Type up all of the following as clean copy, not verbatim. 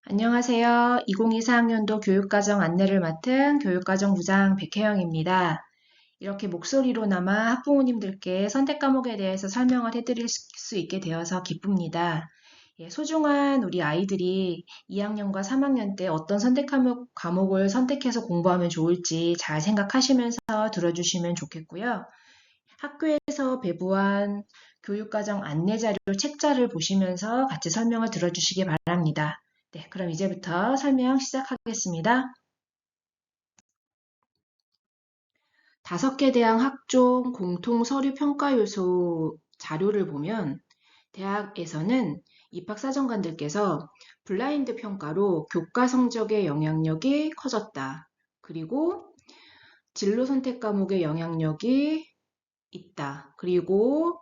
안녕하세요. 2024학년도 교육과정 안내를 맡은 교육과정부장 백혜영입니다. 이렇게 목소리로나마 학부모님들께 선택 과목에 대해서 설명을 해드릴 수 있게 되어서 기쁩니다. 소중한 우리 아이들이 2학년과 3학년 때 어떤 선택 과목을 선택해서 공부하면 좋을지 잘 생각하시면서 들어주시면 좋겠고요. 학교에서 배부한 교육과정 안내자료 책자를 보시면서 같이 설명을 들어주시기 바랍니다. 네, 그럼 이제부터 설명 시작하겠습니다. 5개 대학 학종 공통 서류 평가 요소 자료를 보면 대학에서는 입학사정관들께서 블라인드 평가로 교과 성적의 영향력이 커졌다. 그리고 진로 선택 과목의 영향력이 있다. 그리고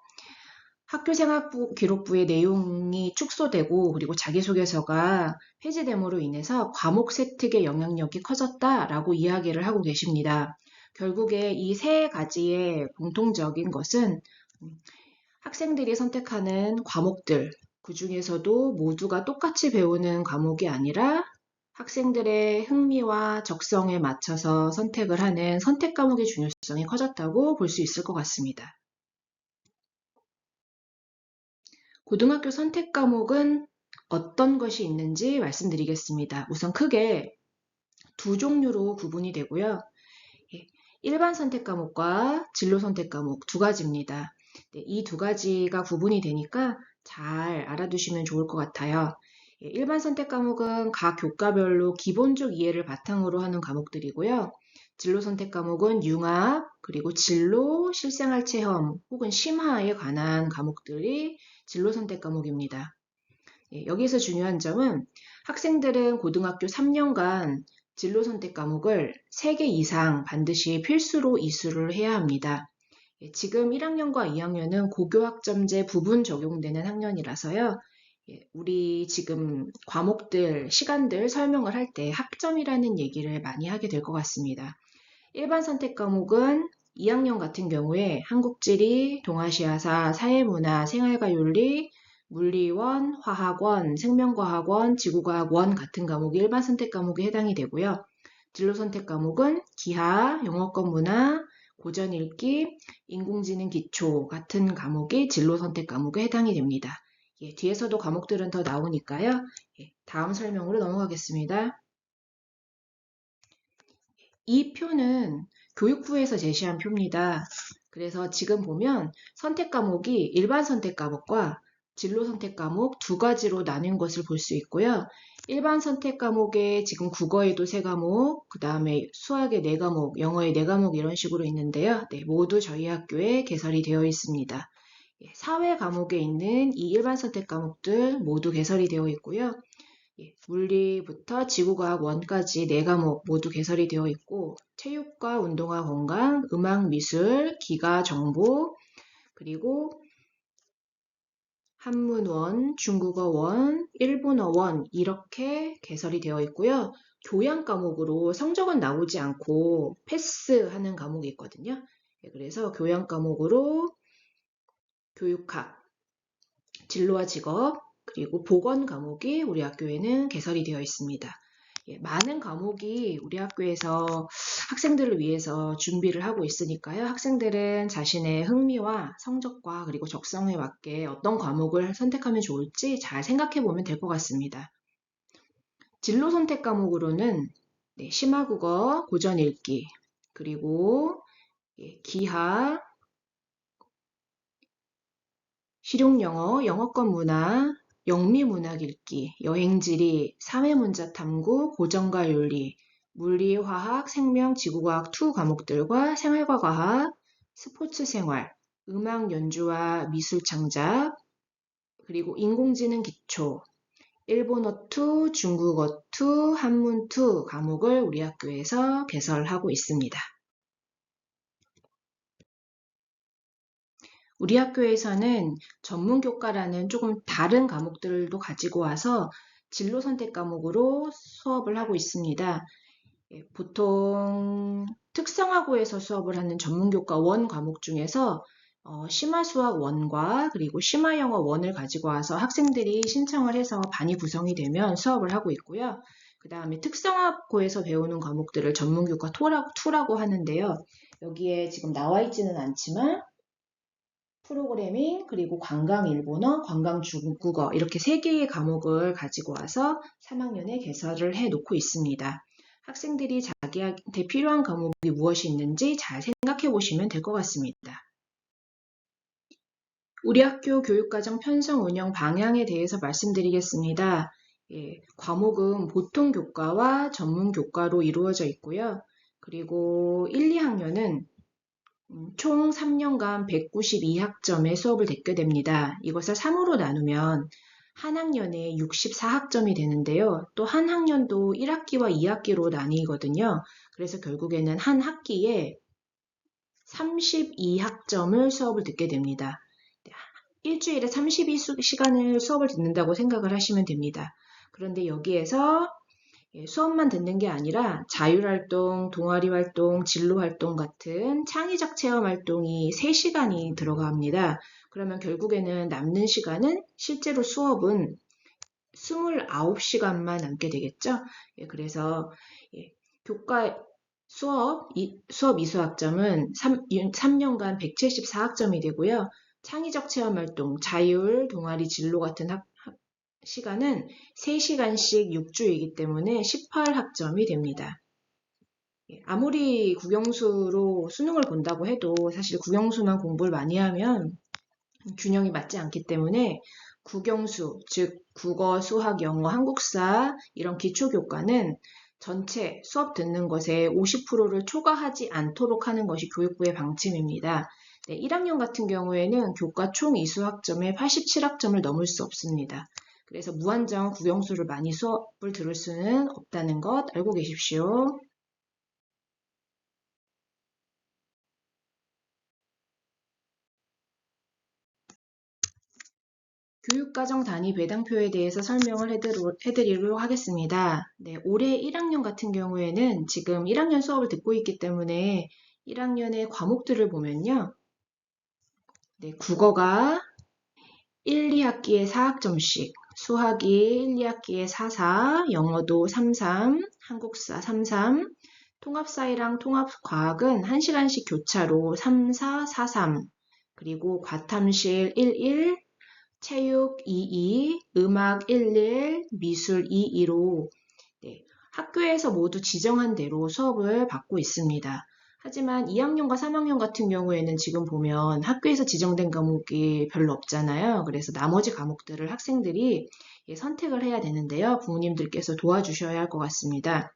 학교생활부 기록부의 내용이 축소되고 그리고 자기소개서가 폐지됨으로 인해서 과목 세특의 영향력이 커졌다라고 이야기를 하고 계십니다. 결국에 이 세 가지의 공통적인 것은 학생들이 선택하는 과목들, 그 중에서도 모두가 똑같이 배우는 과목이 아니라 학생들의 흥미와 적성에 맞춰서 선택을 하는 선택 과목의 중요성이 커졌다고 볼 수 있을 것 같습니다. 고등학교 선택 과목은 어떤 것이 있는지 말씀드리겠습니다. 우선 크게 두 종류로 구분이 되고요. 일반 선택 과목과 진로 선택 과목 두 가지입니다. 이 두 가지가 구분이 되니까 잘 알아두시면 좋을 것 같아요. 일반 선택 과목은 각 교과별로 기본적 이해를 바탕으로 하는 과목들이고요. 진로 선택 과목은 융합, 그리고 진로, 실생활 체험 혹은 심화에 관한 과목들이 진로 선택 과목입니다. 여기서 중요한 점은 학생들은 고등학교 3년간 진로 선택 과목을 3개 이상 반드시 필수로 이수를 해야 합니다. 지금 1학년과 2학년은 고교학점제 부분 적용되는 학년이라서요. 우리 지금 과목들, 시간들 설명을 할 때 학점이라는 얘기를 많이 하게 될 것 같습니다. 일반 선택 과목은 2학년 같은 경우에 한국지리, 동아시아사, 사회문화, 생활과윤리, 물리원, 화학원, 생명과학원, 지구과학원 같은 과목이 일반 선택 과목에 해당이 되고요. 진로 선택 과목은 기하, 영어권 문화, 고전 읽기, 인공지능 기초 같은 과목이 진로 선택 과목에 해당이 됩니다. 뒤에서도 과목들은 더 나오니까요. 다음 설명으로 넘어가겠습니다. 이 표는 교육부에서 제시한 표입니다. 그래서 지금 보면 선택 과목이 일반 선택 과목과 진로 선택 과목 두 가지로 나뉜 것을 볼 수 있고요. 일반 선택 과목에 지금 국어에도 3과목, 그 다음에 수학에 4과목, 영어에 4과목 이런 식으로 있는데요. 모두 저희 학교에 개설이 되어 있습니다. 사회 과목에 있는 이 일반 선택 과목들 모두 개설이 되어 있고요. 물리부터 지구과학 1까지 4과목 모두 개설이 되어 있고 체육과 운동과 건강, 음악, 미술, 기가, 정보, 그리고 한문원, 중국어원, 일본어원 이렇게 개설이 되어 있고요. 교양 과목으로 성적은 나오지 않고 패스하는 과목이 있거든요. 그래서 교양 과목으로 교육학, 진로와 직업, 그리고 보건 과목이 우리 학교에는 개설이 되어 있습니다. 많은 과목이 우리 학교에서 학생들을 위해서 준비를 하고 있으니까요. 학생들은 자신의 흥미와 성적과 그리고 적성에 맞게 어떤 과목을 선택하면 좋을지 잘 생각해 보면 될 것 같습니다. 진로 선택 과목으로는 심화국어, 고전 읽기, 그리고 기하, 실용영어, 영어권 문화, 영미문학 읽기, 여행지리, 사회문자 탐구, 고전과 윤리, 물리, 화학, 생명, 지구과학 2 과목들과 생활과 과학, 스포츠 생활, 음악 연주와 미술 창작, 그리고 인공지능 기초, 일본어 2, 중국어 2, 한문 2 과목을 우리 학교에서 개설하고 있습니다. 우리 학교에서는 전문교과라는 조금 다른 과목들도 가지고 와서 진로 선택 과목으로 수업을 하고 있습니다. 보통 특성화고에서 수업을 하는 전문교과 1 과목 중에서 심화수학 1과 그리고 심화영어 1을 가지고 와서 학생들이 신청을 해서 반이 구성이 되면 수업을 하고 있고요. 그 다음에 특성화고에서 배우는 과목들을 전문교과 2라고 하는데요. 여기에 지금 나와 있지는 않지만 프로그래밍, 그리고 관광 일본어, 관광 중국어 이렇게 3개의 과목을 가지고 와서 3학년에 개설을 해 놓고 있습니다. 학생들이 자기한테 필요한 과목이 무엇이 있는지 잘 생각해 보시면 될 것 같습니다. 우리 학교 교육과정 편성 운영 방향에 대해서 말씀드리겠습니다. 과목은 보통 교과와 전문 교과로 이루어져 있고요. 그리고 1, 2학년은 총 3년간 192학점의 수업을 듣게 됩니다. 이것을 3으로 나누면 한 학년에 64학점이 되는데요. 또 한 학년도 1학기와 2학기로 나뉘거든요. 그래서 결국에는 한 학기에 32학점을 수업을 듣게 됩니다. 일주일에 32시간을 수업을 듣는다고 생각을 하시면 됩니다. 그런데 여기에서 수업만 듣는 게 아니라 자율활동, 동아리활동, 진로활동 같은 창의적 체험활동이 3시간이 들어갑니다. 그러면 결국에는 남는 시간은 실제로 수업은 29시간만 남게 되겠죠. 그래서 교과 수업 이수학점은 3년간 174학점이 되고요. 창의적 체험활동, 자율, 동아리, 진로 같은 시간은 3시간씩 6주이기 때문에 18학점이 됩니다. 아무리 국영수로 수능을 본다고 해도 사실 국영수만 공부를 많이 하면 균형이 맞지 않기 때문에 국영수, 즉 국어, 수학, 영어, 한국사 이런 기초교과는 전체 수업 듣는 것에 50%를 초과하지 않도록 하는 것이 교육부의 방침입니다. 1학년 같은 경우에는 교과 총 이수학점에 87학점을 넘을 수 없습니다. 그래서 무한정 국영수를 많이 수업을 들을 수는 없다는 것 알고 계십시오. 교육과정 단위 배당표에 대해서 설명을 해드리도록 하겠습니다. 올해 1학년 같은 경우에는 지금 1학년 수업을 듣고 있기 때문에 1학년의 과목들을 보면요. 국어가 1, 2학기에 4학점씩, 수학이 1, 2학기에 4, 4, 영어도 3, 3, 한국사 3, 3, 통합사회랑 통합과학은 1시간씩 교차로 3, 4, 4, 3, 그리고 과탐실 1, 1, 체육 2, 2, 음악 1, 1, 미술 2, 2로 학교에서 모두 지정한 대로 수업을 받고 있습니다. 하지만 2학년과 3학년 같은 경우에는 지금 보면 학교에서 지정된 과목이 별로 없잖아요. 그래서 나머지 과목들을 학생들이 선택을 해야 되는데요. 부모님들께서 도와주셔야 할 것 같습니다.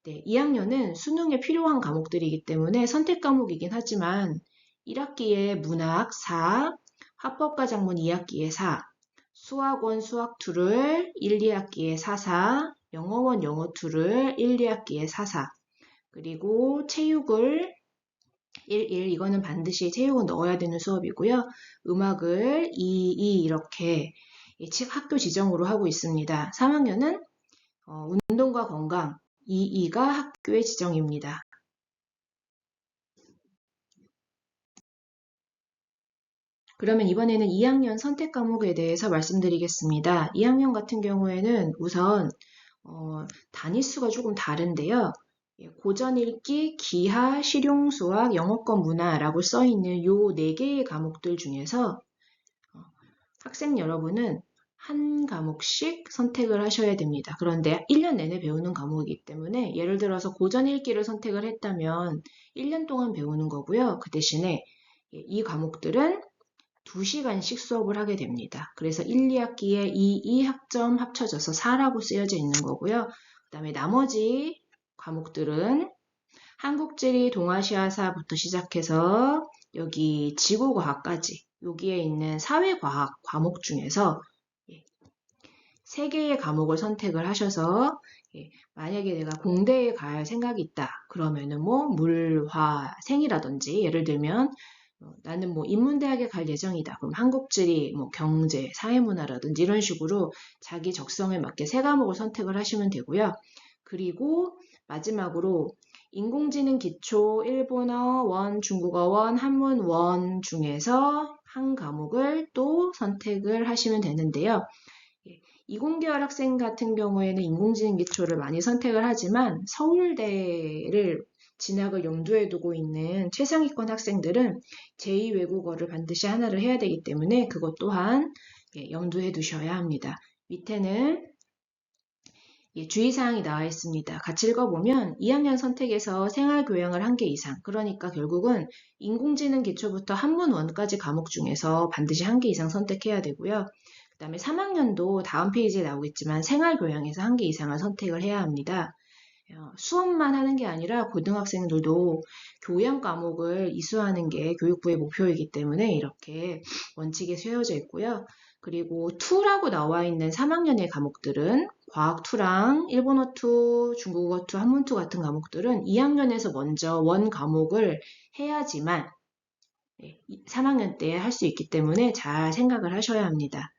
2학년은 수능에 필요한 과목들이기 때문에 선택 과목이긴 하지만 1학기에 문학 4, 화법과 작문 2학기에 4, 수학원 수학2를 1, 2학기에 4, 4, 영어원 영어2를 1, 2학기에 4, 4, 그리고 체육을 1, 1, 이거는 반드시 체육은 넣어야 되는 수업이고요. 음악을 2, 2 이렇게 학교 지정으로 하고 있습니다. 3학년은 운동과 건강 2, 2가 학교의 지정입니다. 그러면 이번에는 2학년 선택 과목에 대해서 말씀드리겠습니다. 2학년 같은 경우에는 우선 단위수가 조금 다른데요. 고전 읽기, 기하, 실용수학, 영어권 문화라고 써있는 이 4개의 과목들 중에서 학생 여러분은 한 과목씩 선택을 하셔야 됩니다. 그런데 1년 내내 배우는 과목이기 때문에 예를 들어서 고전 읽기를 선택을 했다면 1년 동안 배우는 거고요. 그 대신에 이 과목들은 2시간씩 수업을 하게 됩니다. 그래서 1, 2학기에 2 학점 합쳐져서 4라고 쓰여져 있는 거고요. 그 다음에 나머지 과목들은 한국지리 동아시아사부터 시작해서 여기 지구과학까지 여기에 있는 사회과학 과목 중에서 3개의 과목을 선택을 하셔서 만약에 내가 공대에 갈 생각이 있다. 그러면은 뭐 물, 화, 생이라든지 예를 들면 나는 뭐 인문대학에 갈 예정이다. 그럼 한국지리, 뭐 경제, 사회문화라든지 이런 식으로 자기 적성에 맞게 3과목을 선택을 하시면 되고요. 그리고 마지막으로 인공지능 기초, 일본어 1, 중국어 1, 한문 1 중에서 한 과목을 또 선택을 하시면 되는데요. 20개월 학생 같은 경우에는 인공지능 기초를 많이 선택을 하지만 서울대를 진학을 염두에 두고 있는 최상위권 학생들은 제2외국어를 반드시 하나를 해야 되기 때문에 그것 또한 염두에 두셔야 합니다. 밑에는 주의사항이 나와 있습니다. 같이 읽어보면 2학년 선택에서 생활교양을 1개 이상, 그러니까 결국은 인공지능 기초부터 한문 1까지 과목 중에서 반드시 1개 이상 선택해야 되고요. 그 다음에 3학년도 다음 페이지에 나오겠지만 생활교양에서 1개 이상을 선택을 해야 합니다. 수업만 하는 게 아니라 고등학생들도 교양 과목을 이수하는 게 교육부의 목표이기 때문에 이렇게 원칙에 세워져 있고요. 그리고 2라고 나와 있는 3학년의 과목들은 과학 2랑 일본어 2, 중국어 2, 한문 2 같은 과목들은 2학년에서 먼저 원 과목을 해야지만 3학년 때 할 수 있기 때문에 잘 생각을 하셔야 합니다.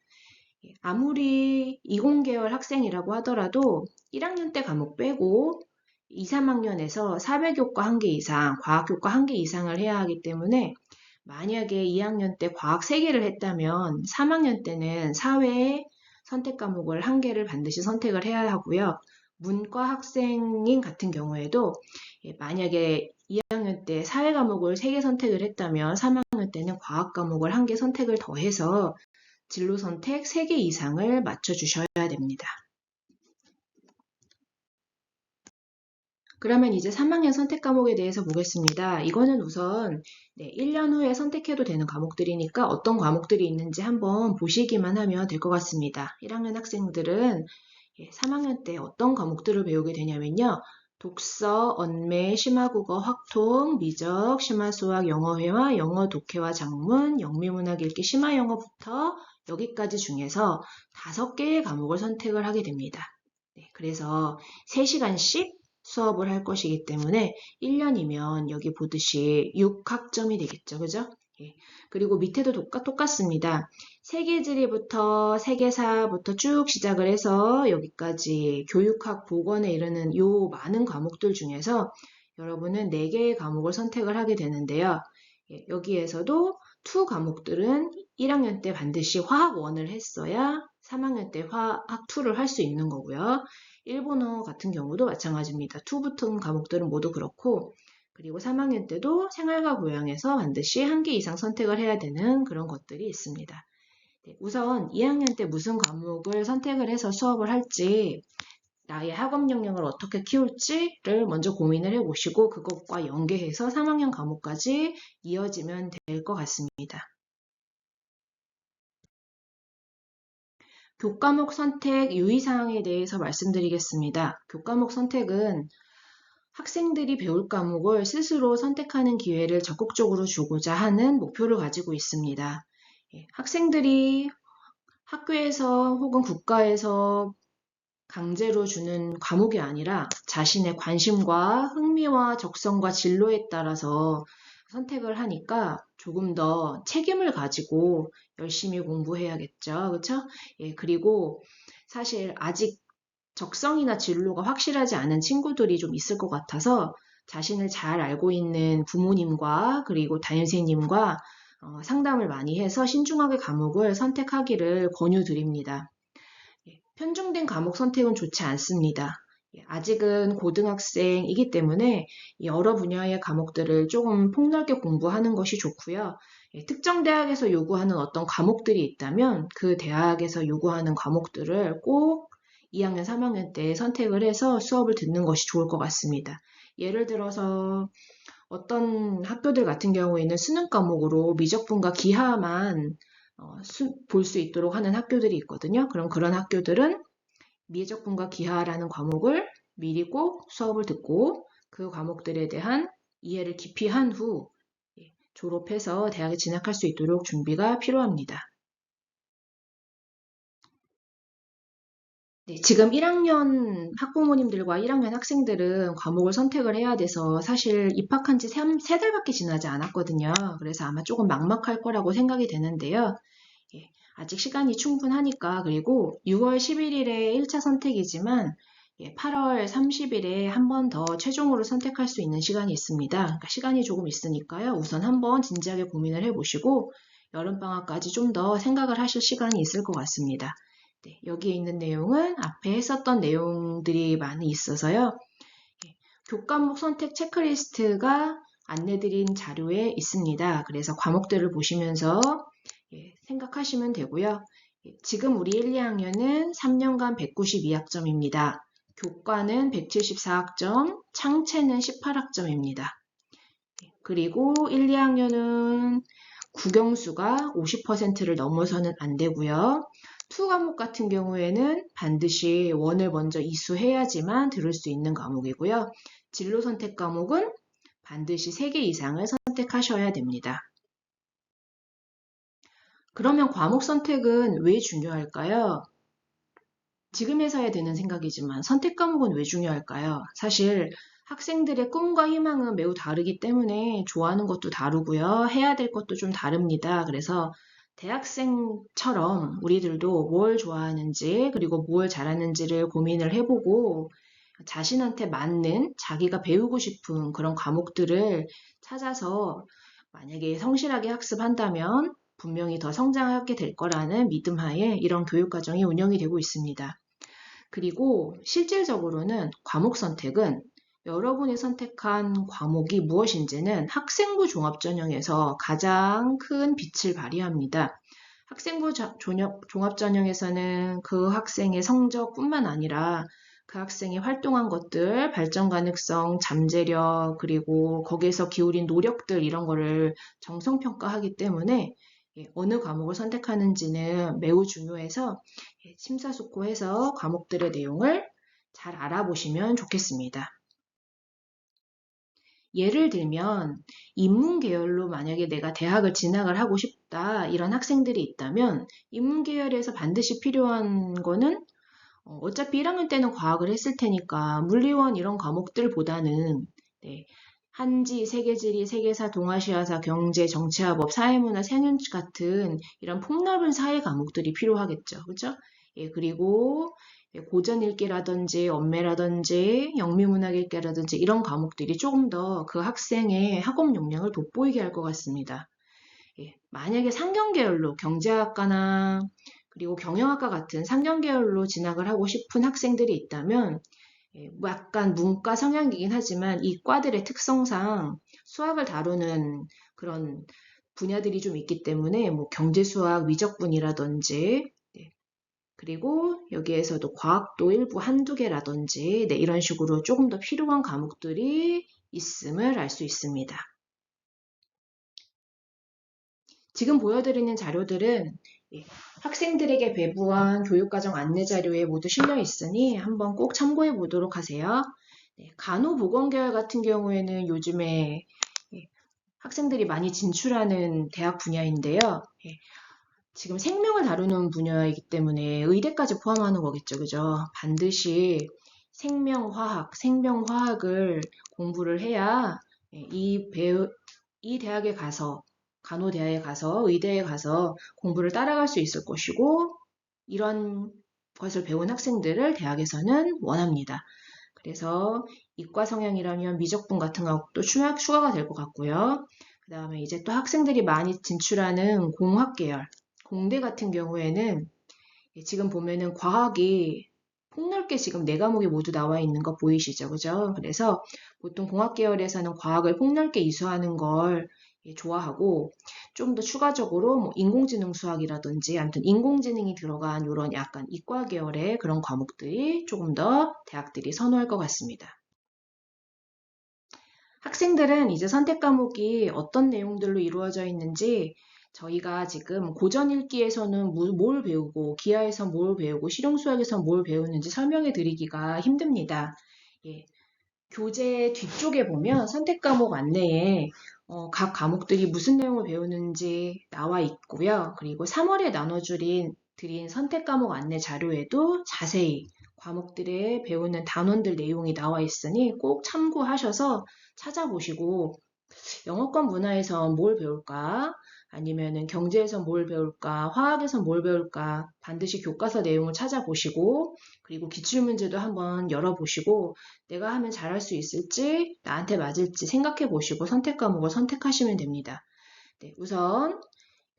아무리 20계열 학생이라고 하더라도 1학년 때 과목 빼고 2, 3학년에서 사배교과 1개 이상, 과학교과 1개 이상을 해야 하기 때문에 만약에 2학년 때 과학 3개를 했다면 3학년 때는 사회 선택 과목을 1개를 반드시 선택을 해야 하고요. 문과 학생인 같은 경우에도 만약에 2학년 때 사회 과목을 3개 선택을 했다면 3학년 때는 과학 과목을 1개 선택을 더해서 진로 선택 3개 이상을 맞춰주셔야 됩니다. 그러면 이제 3학년 선택 과목에 대해서 보겠습니다. 이거는 우선 1년 후에 선택해도 되는 과목들이니까 어떤 과목들이 있는지 한번 보시기만 하면 될 것 같습니다. 1학년 학생들은 3학년 때 어떤 과목들을 배우게 되냐면요. 독서, 언매, 심화국어, 확통, 미적, 심화수학, 영어회화, 영어 독해와 작문, 영미문학 읽기, 심화영어부터 여기까지 중에서 5개의 과목을 선택을 하게 됩니다. 그래서 3시간씩 수업을 할 것이기 때문에 1년이면 여기 보듯이 6학점이 되겠죠. 그죠? 그리고 밑에도 똑같습니다. 세계지리부터 세계사부터 쭉 시작을 해서 여기까지 교육학 복원에 이르는 요 많은 과목들 중에서 여러분은 4개의 과목을 선택을 하게 되는데요. 여기에서도 2 과목들은 1학년 때 반드시 화학 1을 했어야 3학년 때 화학 2를 할 수 있는 거고요. 일본어 같은 경우도 마찬가지입니다. 2 붙은 과목들은 모두 그렇고 그리고 3학년 때도 생활과 교양에서 반드시 1개 이상 선택을 해야 되는 그런 것들이 있습니다. 우선 2학년 때 무슨 과목을 선택을 해서 수업을 할지 나의 학업 역량을 어떻게 키울지를 먼저 고민을 해보시고 그것과 연계해서 3학년 과목까지 이어지면 될 것 같습니다. 교과목 선택 유의사항에 대해서 말씀드리겠습니다. 교과목 선택은 학생들이 배울 과목을 스스로 선택하는 기회를 적극적으로 주고자 하는 목표를 가지고 있습니다. 학생들이 학교에서 혹은 국가에서 강제로 주는 과목이 아니라 자신의 관심과 흥미와 적성과 진로에 따라서 선택을 하니까 조금 더 책임을 가지고 열심히 공부해야겠죠. 그렇죠? 그리고 사실 아직 적성이나 진로가 확실하지 않은 친구들이 좀 있을 것 같아서 자신을 잘 알고 있는 부모님과 그리고 담임선생님과 상담을 많이 해서 신중하게 과목을 선택하기를 권유드립니다. 편중된 과목 선택은 좋지 않습니다. 아직은 고등학생이기 때문에 여러 분야의 과목들을 조금 폭넓게 공부하는 것이 좋고요. 특정 대학에서 요구하는 어떤 과목들이 있다면 그 대학에서 요구하는 과목들을 꼭 2학년, 3학년 때 선택을 해서 수업을 듣는 것이 좋을 것 같습니다. 예를 들어서 어떤 학교들 같은 경우에는 수능 과목으로 미적분과 기하만 볼 수 있도록 하는 학교들이 있거든요. 그럼 그런 학교들은 미적분과 기하라는 과목을 미리 꼭 수업을 듣고 그 과목들에 대한 이해를 깊이 한 후 졸업해서 대학에 진학할 수 있도록 준비가 필요합니다. 지금 1학년 학부모님들과 1학년 학생들은 과목을 선택을 해야 돼서 사실 입학한 지 3달밖에 지나지 않았거든요. 그래서 아마 조금 막막할 거라고 생각이 되는데요. 아직 시간이 충분하니까 그리고 6월 11일에 1차 선택이지만 8월 30일에 한 번 더 최종으로 선택할 수 있는 시간이 있습니다. 그러니까 시간이 조금 있으니까요. 우선 한번 진지하게 고민을 해보시고 여름방학까지 좀 더 생각을 하실 시간이 있을 것 같습니다. 네, 여기에 있는 내용은 앞에 했었던 내용들이 많이 있어서요. 교과목 선택 체크리스트가 안내드린 자료에 있습니다. 그래서 과목들을 보시면서 생각하시면 되고요. 지금 우리 1, 2학년은 3년간 192학점입니다. 교과는 174학점, 창체는 18학점입니다. 그리고 1, 2학년은 국영수가 50%를 넘어서는 안 되고요. 투 과목 같은 경우에는 반드시 원을 먼저 이수해야지만 들을 수 있는 과목이고요. 진로 선택 과목은 반드시 3개 이상을 선택하셔야 됩니다. 그러면 과목 선택은 왜 중요할까요? 지금에서야 드는 생각이지만 선택 과목은 왜 중요할까요? 사실 학생들의 꿈과 희망은 매우 다르기 때문에 좋아하는 것도 다르고요. 해야 될 것도 좀 다릅니다. 그래서 대학생처럼 우리들도 뭘 좋아하는지 그리고 뭘 잘하는지를 고민을 해보고 자신한테 맞는 자기가 배우고 싶은 그런 과목들을 찾아서 만약에 성실하게 학습한다면 분명히 더 성장하게 될 거라는 믿음 하에 이런 교육과정이 운영이 되고 있습니다. 그리고 실질적으로는 과목 선택은 여러분이 선택한 과목이 무엇인지는 학생부 종합전형에서 가장 큰 빛을 발휘합니다. 학생부 종합전형에서는 그 학생의 성적뿐만 아니라 그 학생이 활동한 것들, 발전 가능성, 잠재력, 그리고 거기에서 기울인 노력들 이런 거를 정성평가하기 때문에 어느 과목을 선택하는지는 매우 중요해서 심사숙고해서 과목들의 내용을 잘 알아보시면 좋겠습니다. 예를 들면 인문계열로 만약에 내가 대학을 진학을 하고 싶다 이런 학생들이 있다면 인문계열에서 반드시 필요한 거는 어차피 1학년 때는 과학을 했을 테니까 물리원 이런 과목들보다는 한지, 세계지리, 세계사, 동아시아사, 경제, 정치화법, 사회문화, 생윤 같은 이런 폭넓은 사회 과목들이 필요하겠죠. 그죠? 그리고 고전 읽기라든지 언매라든지 영미문학 읽기라든지 이런 과목들이 조금 더 그 학생의 학업 역량을 돋보이게 할 것 같습니다. 만약에 상경계열로 경제학과나 그리고 경영학과 같은 상경계열로 진학을 하고 싶은 학생들이 있다면 뭐 약간 문과 성향이긴 하지만 이 과들의 특성상 수학을 다루는 그런 분야들이 좀 있기 때문에 뭐 경제수학 위적분이라든지 그리고 여기에서도 과학도 일부 한두 개라든지 이런 식으로 조금 더 필요한 과목들이 있음을 알 수 있습니다. 지금 보여드리는 자료들은 학생들에게 배부한 교육과정 안내 자료에 모두 실려 있으니 한번 꼭 참고해 보도록 하세요. 간호보건계열 같은 경우에는 요즘에 학생들이 많이 진출하는 대학 분야인데요. 지금 생명을 다루는 분야이기 때문에 의대까지 포함하는 거겠죠. 그죠? 반드시 생명화학을 공부를 해야 이 대학에 가서 간호대학에 가서 의대에 가서 공부를 따라갈 수 있을 것이고 이런 것을 배운 학생들을 대학에서는 원합니다. 그래서 이과 성향이라면 미적분 같은 것도 추가가 될 것 같고요. 그 다음에 이제 또 학생들이 많이 진출하는 공학 계열, 공대 같은 경우에는 지금 보면은 과학이 폭넓게 지금 4과목이 모두 나와 있는 거 보이시죠? 그죠? 그래서 보통 공학 계열에서는 과학을 폭넓게 이수하는 걸 좋아하고 좀 더 추가적으로 뭐 인공지능 수학이라든지 아무튼 인공지능이 들어간 이런 약간 이과 계열의 그런 과목들이 조금 더 대학들이 선호할 것 같습니다. 학생들은 이제 선택 과목이 어떤 내용들로 이루어져 있는지 저희가 지금 고전 읽기에서는 뭘 배우고 기하에서 뭘 배우고 실용수학에서 뭘 배우는지 설명해 드리기가 힘듭니다. 교재 뒤쪽에 보면 선택 과목 안내에 각 과목들이 무슨 내용을 배우는지 나와 있고요. 그리고 3월에 드린 선택 과목 안내 자료에도 자세히 과목들의 배우는 단원들 내용이 나와 있으니 꼭 참고하셔서 찾아보시고 영어권 문화에서 뭘 배울까? 아니면은 경제에서 뭘 배울까, 화학에서 뭘 배울까, 반드시 교과서 내용을 찾아보시고, 그리고 기출문제도 한번 열어보시고, 내가 하면 잘할 수 있을지, 나한테 맞을지 생각해 보시고 선택 과목을 선택하시면 됩니다. 네, 우선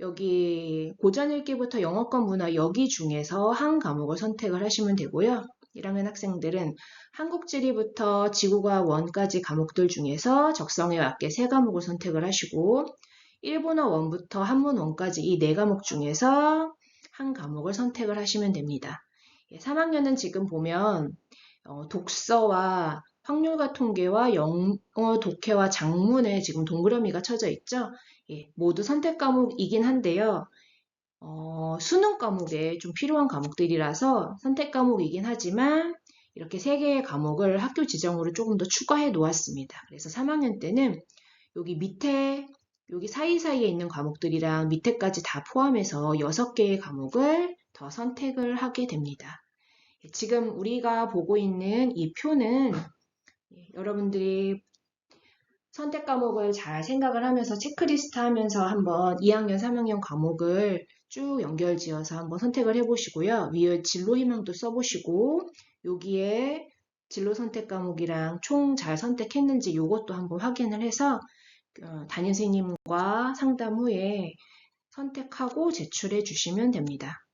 여기 고전 읽기부터 영어권 문화 여기 중에서 한 과목을 선택을 하시면 되고요. 1학년 학생들은 한국지리부터 지구과학 1까지 과목들 중에서 적성에 맞게 3과목을 선택을 하시고 일본어 1부터 한문 1까지 이 4과목 중에서 한 과목을 선택을 하시면 됩니다. 3학년은 지금 보면 독서와 확률과 통계와 영어 독해와 작문에 지금 동그라미가 쳐져 있죠. 모두 선택 과목이긴 한데요. 수능 과목에 좀 필요한 과목들이라서 선택 과목이긴 하지만 이렇게 3개의 과목을 학교 지정으로 조금 더 추가해 놓았습니다. 그래서 3학년 때는 여기 밑에 여기 사이사이에 있는 과목들이랑 밑에까지 다 포함해서 6개의 과목을 더 선택을 하게 됩니다. 지금 우리가 보고 있는 이 표는 여러분들이 선택 과목을 잘 생각을 하면서 체크리스트 하면서 한번 2학년, 3학년 과목을 쭉 연결지어서 한번 선택을 해보시고요. 위에 진로 희망도 써보시고 여기에 진로 선택 과목이랑 총 잘 선택했는지 이것도 한번 확인을 해서 담임 선생님과 상담 후에 선택하고 제출해 주시면 됩니다.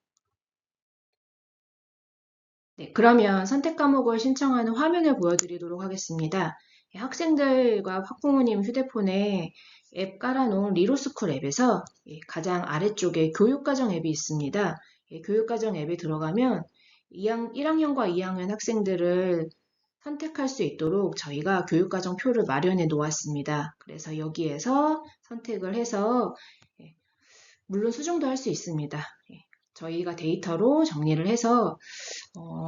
네, 그러면 선택 과목을 신청하는 화면을 보여드리도록 하겠습니다. 학생들과 학부모님 휴대폰에 앱 깔아놓은 리로스쿨 앱에서 가장 아래쪽에 교육과정 앱이 있습니다. 교육과정 앱에 들어가면 1학년과 2학년 학생들을 선택할 수 있도록 저희가 교육과정 표를 마련해 놓았습니다. 그래서 여기에서 선택을 해서 물론 수정도 할 수 있습니다. 저희가 데이터로 정리를 해서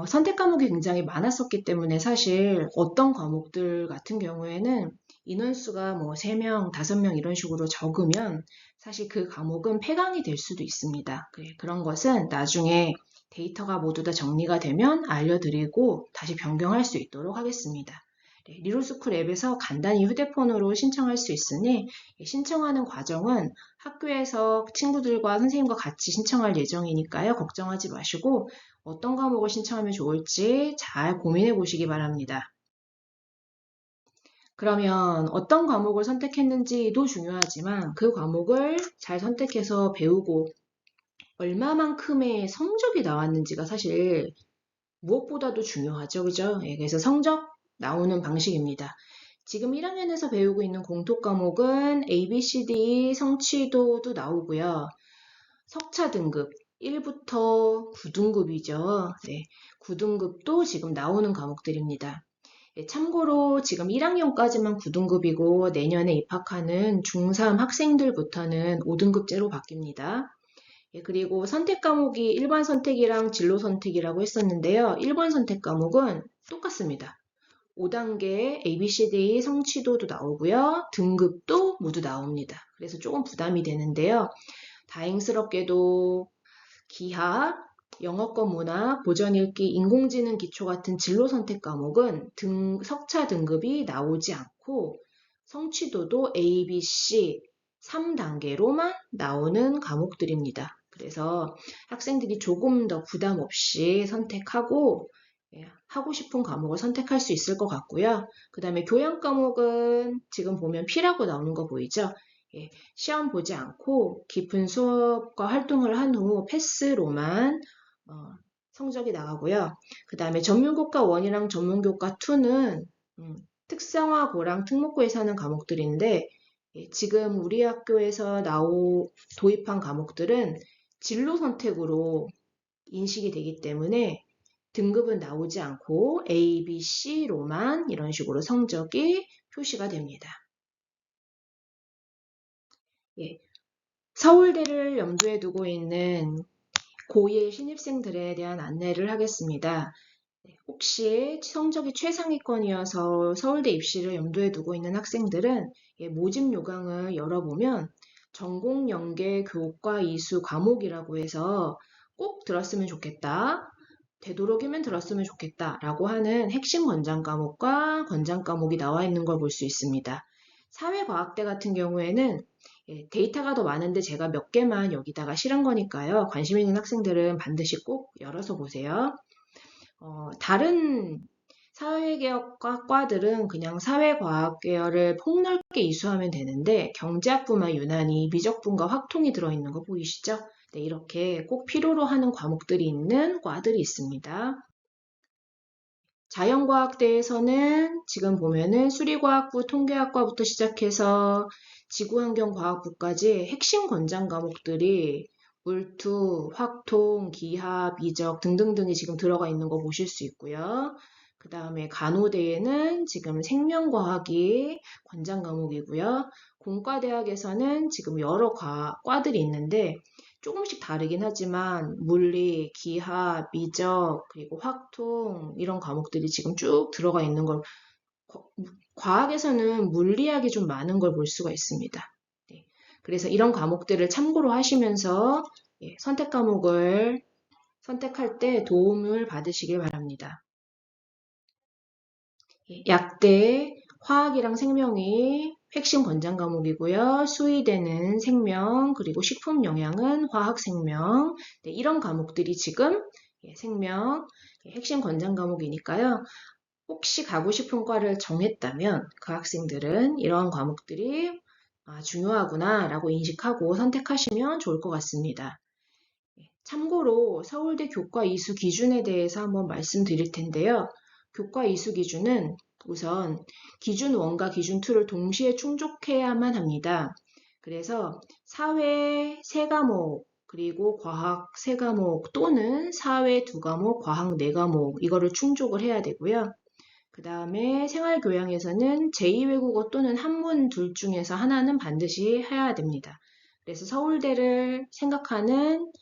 선택 과목이 굉장히 많았었기 때문에 사실 어떤 과목들 같은 경우에는 인원수가 뭐 3명, 5명 이런 식으로 적으면 사실 그 과목은 폐강이 될 수도 있습니다. 그런 것은 나중에 데이터가 모두 다 정리가 되면 알려드리고 다시 변경할 수 있도록 하겠습니다. 리로스쿨 앱에서 간단히 휴대폰으로 신청할 수 있으니 신청하는 과정은 학교에서 친구들과 선생님과 같이 신청할 예정이니까요. 걱정하지 마시고 어떤 과목을 신청하면 좋을지 잘 고민해 보시기 바랍니다. 그러면 어떤 과목을 선택했는지도 중요하지만 그 과목을 잘 선택해서 배우고 얼마만큼의 성적이 나왔는지가 사실 무엇보다도 중요하죠. 그죠? 그래서 성적 나오는 방식입니다. 지금 1학년에서 배우고 있는 공통 과목은 A, B, C, D 성취도도 나오고요. 석차 등급 1부터 9등급이죠. 네, 9등급도 지금 나오는 과목들입니다. 참고로 지금 1학년까지만 9등급이고 내년에 입학하는 중3 학생들부터는 5등급제로 바뀝니다. 그리고 선택 과목이 일반 선택이랑 진로 선택이라고 했었는데요. 일반 선택 과목은 똑같습니다. 5단계 ABCD 성취도도 나오고요. 등급도 모두 나옵니다. 그래서 조금 부담이 되는데요. 다행스럽게도 기하, 영어권 문화, 보전 읽기, 인공지능 기초 같은 진로 선택 과목은 석차 등급이 나오지 않고 성취도도 A, B, C 3단계로만 나오는 과목들입니다. 그래서 학생들이 조금 더 부담 없이 선택하고 하고 싶은 과목을 선택할 수 있을 것 같고요. 그 다음에 교양 과목은 지금 보면 P라고 나오는 거 보이죠? 시험 보지 않고 깊은 수업과 활동을 한 후 패스로만 성적이 나가고요. 그 다음에 전문교과 1이랑 전문교과 2는 특성화고랑 특목고에서 하는 과목들인데 지금 우리 학교에서 도입한 과목들은 진로 선택으로 인식이 되기 때문에 등급은 나오지 않고 A, B, C로만 이런 식으로 성적이 표시가 됩니다. 서울대를 염두에 두고 있는 고1 신입생들에 대한 안내를 하겠습니다. 혹시 성적이 최상위권이어서 서울대 입시를 염두에 두고 있는 학생들은 모집 요강을 열어보면 전공 연계 교과 이수 과목이라고 해서 꼭 들었으면 좋겠다. 되도록이면 들었으면 좋겠다 라고 하는 핵심 권장 과목과 권장 과목이 나와 있는 걸 볼 수 있습니다. 사회과학대 같은 경우에는 데이터가 더 많은데 제가 몇 개만 여기다가 실은 거니까요. 관심 있는 학생들은 반드시 꼭 열어서 보세요. 다른 사회개혁과 과들은 그냥 사회과학 계열을 폭넓게 이수하면 되는데 경제학부만 유난히 미적분과 확통이 들어있는 거 보이시죠? 네, 이렇게 꼭 필요로 하는 과목들이 있는 과들이 있습니다. 자연과학대에서는 지금 보면은 수리과학부, 통계학과부터 시작해서 지구환경과학부까지 핵심 권장 과목들이 물투, 확통, 기하, 미적 등등등이 지금 들어가 있는 거 보실 수 있고요. 그 다음에 간호대에는 지금 생명과학이 권장 과목이고요. 공과대학에서는 지금 여러 과들이 있는데 조금씩 다르긴 하지만 물리, 기하, 미적, 그리고 확통 이런 과목들이 지금 쭉 들어가 있는 걸 과학에서는 물리학이 좀 많은 걸 볼 수가 있습니다. 네. 그래서 이런 과목들을 참고로 하시면서 선택 과목을 선택할 때 도움을 받으시길 바랍니다. 약대, 화학이랑 생명이 핵심 권장 과목이고요. 수의대는 생명, 그리고 식품 영양은 화학 생명. 네, 이런 과목들이 지금 생명, 핵심 권장 과목이니까요. 혹시 가고 싶은 과를 정했다면 그 학생들은 이런 과목들이 중요하구나 라고 인식하고 선택하시면 좋을 것 같습니다. 참고로 서울대 교과 이수 기준에 대해서 한번 말씀드릴 텐데요. 교과 이수 기준은 우선 기준 1과 기준 2를 동시에 충족해야만 합니다. 그래서 사회 3과목, 그리고 과학 3과목 또는 사회 2과목, 과학 4과목 이거를 충족을 해야 되고요. 그 다음에 생활교양에서는 제2외국어 또는 한문 둘 중에서 하나는 반드시 해야 됩니다. 그래서 서울대를 생각하는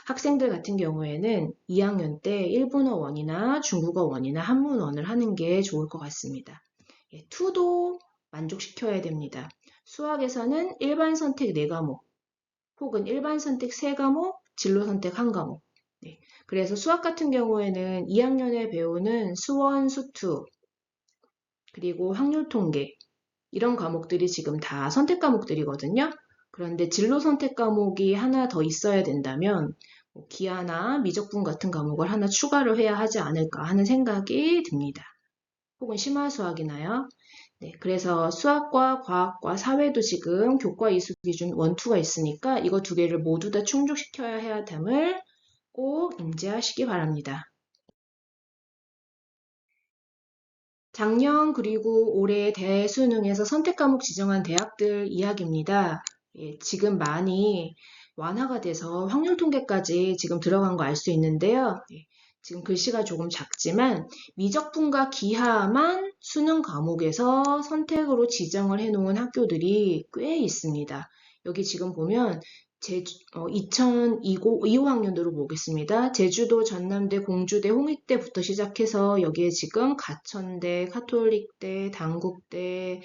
학생들 같은 경우에는 2학년 때 일본어 원이나 중국어 원이나 한문 원을 하는 게 좋을 것 같습니다. 투도 만족시켜야 됩니다. 수학에서는 일반 선택 4과목 혹은 일반 선택 3과목, 진로 선택 1과목. 네. 그래서 수학 같은 경우에는 2학년에 배우는 수원, 수투, 그리고 확률 통계 이런 과목들이 지금 다 선택 과목들이거든요. 그런데 진로 선택 과목이 하나 더 있어야 된다면 기하나 미적분 같은 과목을 하나 추가를 해야 하지 않을까 하는 생각이 듭니다. 혹은 심화수학이나요. 네, 그래서 수학과 과학과 사회도 지금 교과 이수 기준 1, 2가 있으니까 이거 두 개를 모두 다 충족시켜야 해야 됨을 꼭 인지하시기 바랍니다. 작년 그리고 올해 대수능에서 선택 과목 지정한 대학들 이야기입니다. 지금 많이 완화가 돼서 확률 통계까지 지금 들어간 거 알 수 있는데요. 지금 글씨가 조금 작지만 미적분과 기하만 수능 과목에서 선택으로 지정을 해놓은 학교들이 꽤 있습니다. 여기 지금 보면 2025 학년도로 보겠습니다. 제주도, 전남대, 공주대, 홍익대부터 시작해서 여기에 지금 가천대, 카톨릭대, 단국대,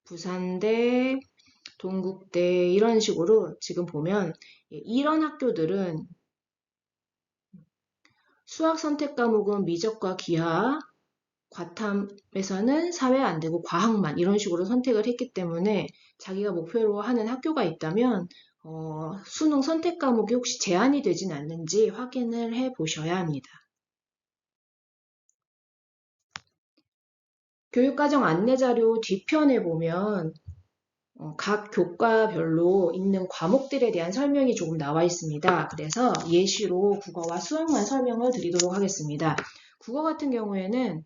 부산대, 동국대 이런 식으로 지금 보면 이런 학교들은 수학 선택 과목은 미적과 기하, 과탐에서는 사회 안 되고 과학만 이런 식으로 선택을 했기 때문에 자기가 목표로 하는 학교가 있다면 수능 선택 과목이 혹시 제한이 되진 않는지 확인을 해 보셔야 합니다. 교육과정 안내자료 뒤편에 보면 각 교과별로 있는 과목들에 대한 설명이 조금 나와 있습니다. 그래서 예시로 국어와 수학만 설명을 드리도록 하겠습니다. 국어 같은 경우에는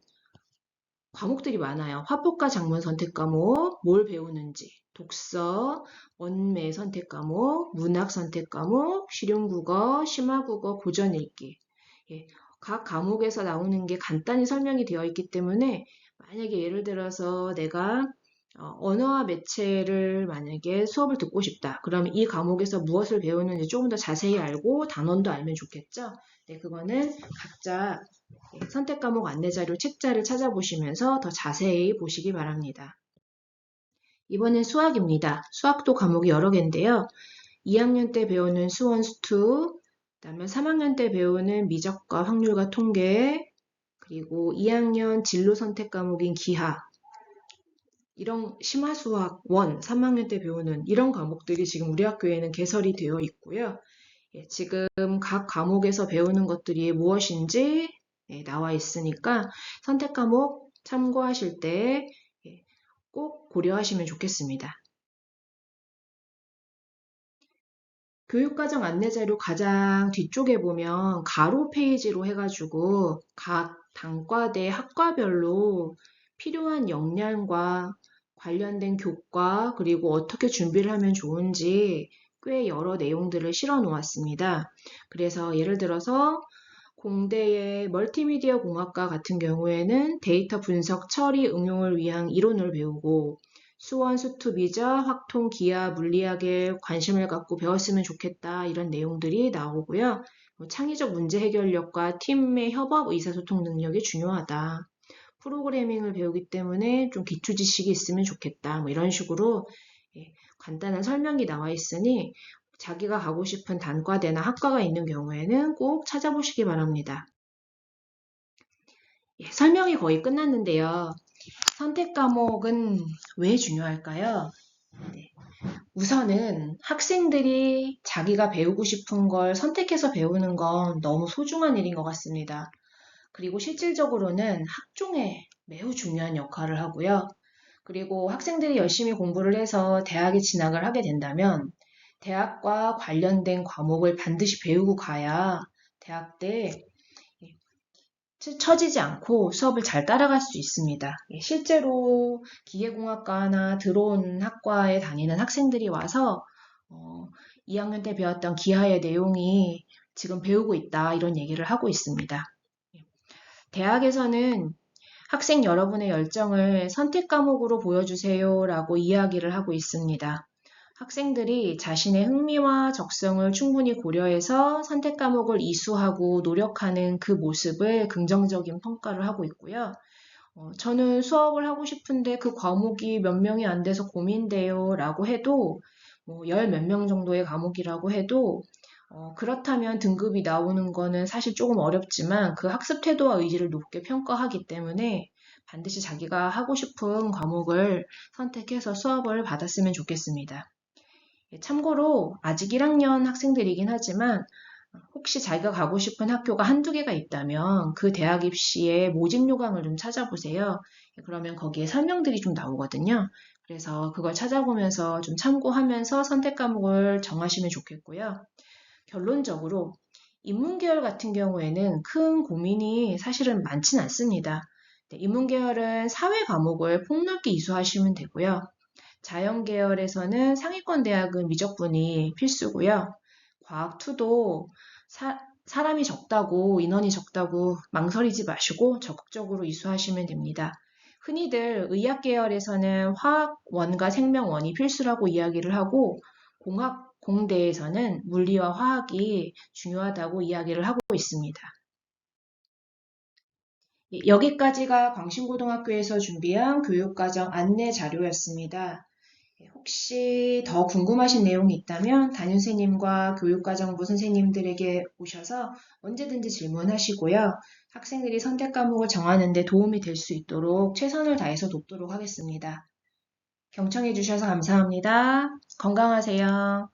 과목들이 많아요. 화법과 작문 선택 과목, 뭘 배우는지, 독서, 원매 선택 과목, 문학 선택 과목, 실용국어, 심화국어, 고전 읽기. 각 과목에서 나오는 게 간단히 설명이 되어 있기 때문에 만약에 예를 들어서 내가 언어와 매체를 만약에 수업을 듣고 싶다. 그러면 이 과목에서 무엇을 배우는지 조금 더 자세히 알고 단원도 알면 좋겠죠? 네, 그거는 각자 선택 과목 안내자료 책자를 찾아보시면서 더 자세히 보시기 바랍니다. 이번엔 수학입니다. 수학도 과목이 여러 개인데요. 2학년 때 배우는 수원, 수투, 그다음에 3학년 때 배우는 미적과 확률과 통계, 그리고 2학년 진로 선택 과목인 기하, 이런 심화수학 1, 3학년 때 배우는 이런 과목들이 지금 우리 학교에는 개설이 되어 있고요. 지금 각 과목에서 배우는 것들이 무엇인지 나와 있으니까 선택 과목 참고하실 때 꼭 고려하시면 좋겠습니다. 교육과정 안내자료 가장 뒤쪽에 보면 가로 페이지로 해가지고 각 단과대 학과별로 필요한 역량과 관련된 교과 그리고 어떻게 준비를 하면 좋은지 꽤 여러 내용들을 실어 놓았습니다. 그래서 예를 들어서 공대의 멀티미디어 공학과 같은 경우에는 데이터 분석 처리 응용을 위한 이론을 배우고 수원, 수투, 미자, 확통, 기하, 물리학에 관심을 갖고 배웠으면 좋겠다 이런 내용들이 나오고요. 창의적 문제 해결력과 팀의 협업, 의사소통 능력이 중요하다. 프로그래밍을 배우기 때문에 좀 기초 지식이 있으면 좋겠다. 뭐 이런 식으로 간단한 설명이 나와 있으니 자기가 가고 싶은 단과대나 학과가 있는 경우에는 꼭 찾아보시기 바랍니다. 설명이 거의 끝났는데요. 선택 과목은 왜 중요할까요? 우선은 학생들이 자기가 배우고 싶은 걸 선택해서 배우는 건 너무 소중한 일인 것 같습니다. 그리고 실질적으로는 학종에 매우 중요한 역할을 하고요. 그리고 학생들이 열심히 공부를 해서 대학에 진학을 하게 된다면 대학과 관련된 과목을 반드시 배우고 가야 대학 때 처지지 않고 수업을 잘 따라갈 수 있습니다. 실제로 기계공학과나 들어온 학과에 다니는 학생들이 와서 2학년 때 배웠던 기하의 내용이 지금 배우고 있다 이런 얘기를 하고 있습니다. 대학에서는 학생 여러분의 열정을 선택 과목으로 보여주세요 라고 이야기를 하고 있습니다. 학생들이 자신의 흥미와 적성을 충분히 고려해서 선택 과목을 이수하고 노력하는 그 모습을 긍정적인 평가를 하고 있고요. 저는 수업을 하고 싶은데 그 과목이 몇 명이 안 돼서 고민돼요 라고 해도 열 몇 명 정도의 과목이라고 해도 그렇다면 등급이 나오는 거는 사실 조금 어렵지만 그 학습 태도와 의지를 높게 평가하기 때문에 반드시 자기가 하고 싶은 과목을 선택해서 수업을 받았으면 좋겠습니다. 참고로 아직 1학년 학생들이긴 하지만 혹시 자기가 가고 싶은 학교가 한두 개가 있다면 그 대학 입시의 모집 요강을 좀 찾아보세요. 그러면 거기에 설명들이 좀 나오거든요. 그래서 그걸 찾아보면서 좀 참고하면서 선택 과목을 정하시면 좋겠고요. 결론적으로 인문계열 같은 경우에는 큰 고민이 사실은 많진 않습니다. 인문계열은 사회 과목을 폭넓게 이수하시면 되고요. 자연계열에서는 상위권 대학은 미적분이 필수고요. 과학2도 사람이 적다고 인원이 적다고 망설이지 마시고 적극적으로 이수하시면 됩니다. 흔히들 의학 계열에서는 화학 1과 생명 1이 필수라고 이야기를 하고 공대에서는 물리와 화학이 중요하다고 이야기를 하고 있습니다. 여기까지가 광신고등학교에서 준비한 교육과정 안내 자료였습니다. 혹시 더 궁금하신 내용이 있다면 담임선생님과 교육과정부 선생님들에게 오셔서 언제든지 질문하시고요. 학생들이 선택 과목을 정하는 데 도움이 될 수 있도록 최선을 다해서 돕도록 하겠습니다. 경청해 주셔서 감사합니다. 건강하세요.